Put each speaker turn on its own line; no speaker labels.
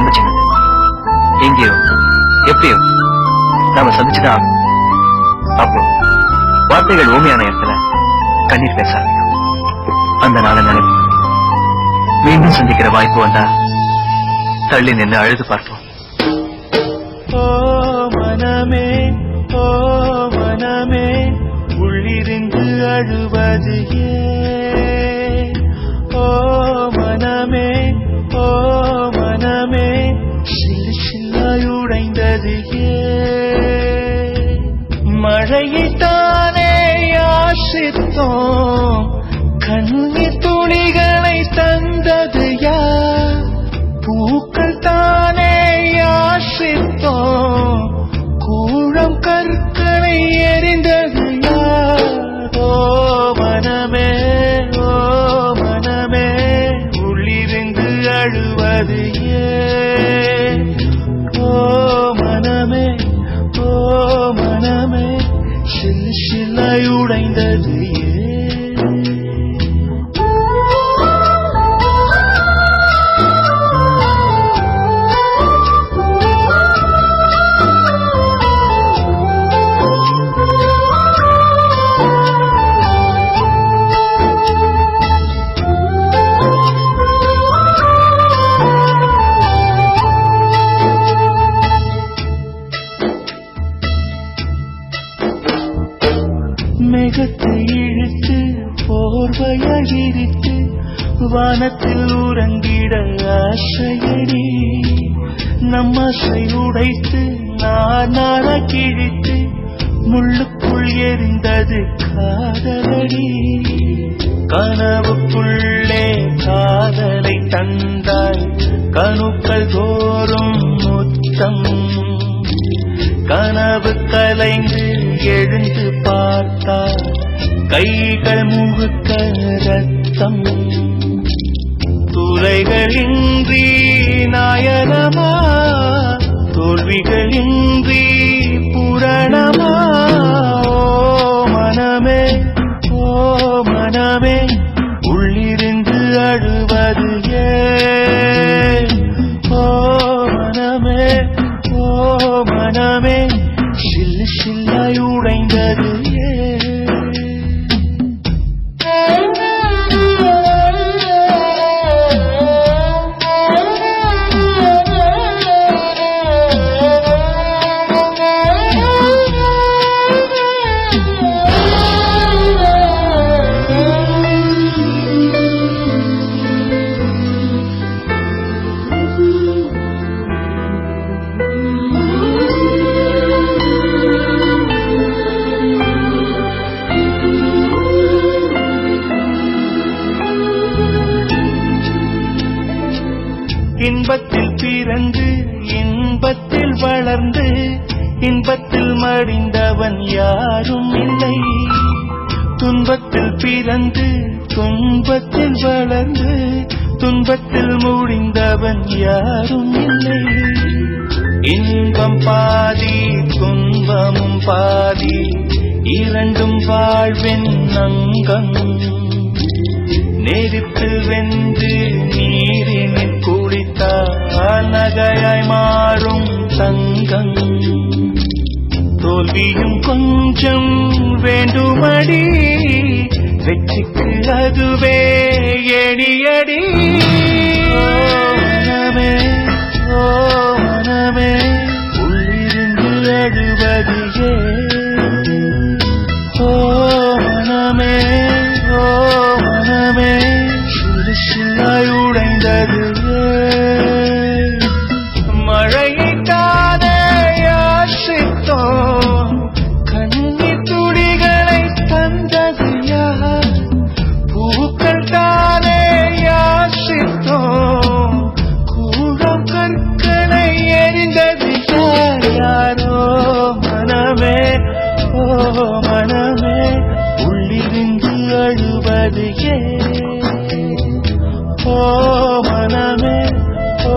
ரொம்ப சின்னது. எங்கேயோ எப்படியோ நாம சந்திச்சுதான். அப்போ வார்த்தைகள் ஊமையான இடத்துல கண்ணீர் பேச ஆரம்பிக்கும். அந்த நாளை நினைவு மீண்டும் சந்திக்கிற வாய்ப்பு வந்தா தள்ளி நின்று அழுது பார்ப்போம்.
ஓ மனமே, ஓ மனமே, உள்ளிருந்து அழுவது ஏன்? ஓ மனமே, ஓ மனமே, சில்லு சில்லாயுடைந்தது ஏன்? மழையைத்தானே யாசித்தோம், கண்ணீர் துளிகளை தந்தது யார்? பூக்கள் தானே யாசித்தோம், கூழம் கற்களை எறிந்தது யார்? ஓ மனமே, ஓ மனமே, உள்ளிருந்து அழுவது ஏன்? ஓ மனமே, ஓ மனமே, சில்லு சில்லாய் உடைந்தது ஏன்? மேகத்தை இழுத்து போர்வையாய் விரித்து வானத்தில் உறங்கிட ஆசையடி, நம்மாசை உடைத்து நானார கிழித்து முள்ளுக்குள் எரிந்தது காதலடி. கனவுக்குள்ளே காதலை தந்தாய், கணுக்கள் தோறும் முத்தம். கனவு கலைந்து எழுந்து பார்த்தார், கைகள் முழுக்க ரத்தம். துளைகளின்றி நாயனமா, தோல்விகளின்றி புரணமா? ஓ மனமே, ஓ மனமே, உள்ளிருந்து அழுவது ஏன்? ஓ மனமே, ஓ மனமே, சில்லு சில்லாய் உடைந்தது ஏன்? இன்பத்தில் பிறந்து இன்பத்தில் வளர்ந்து இன்பத்தில் மடிந்தவன் யாரும் இல்லை. துன்பத்தில் பிறந்து துன்பத்தில் வளர்ந்து துன்பத்தில் முடிந்தவன் யாரும் இல்லை. இன்பம் பாதி துன்பமும் பாதி, இரண்டும் வாழ்வின் அங்கம். நெருப்பு வென்று நீரினில் குளித்தால் நகையாய் மாறும் தங்கம். தோல்வியும் கொஞ்சம் வேண்டுமடி, வெற்றிக்கு அதுவே எணியடி. மனமே, ஓ மனமே, உள்ளிருந்து அழுவது ஏன்? ஓ மனமே, ஓ மனமே, சிறு சில்லாய் உடைந்தது ஏன்? மழையைத்தானே யாசித்தோம், கண்ணீர் துளிகளை தந்தது யார்? பூக்கள் தானே யாசித்தோம், கூழம் கற்களை எறிந்தது யார்? யாரோ மனமே, ஓ மனமே, உள்ளிருந்து அழுவது ஏன்? ஓ மனமே, ஓ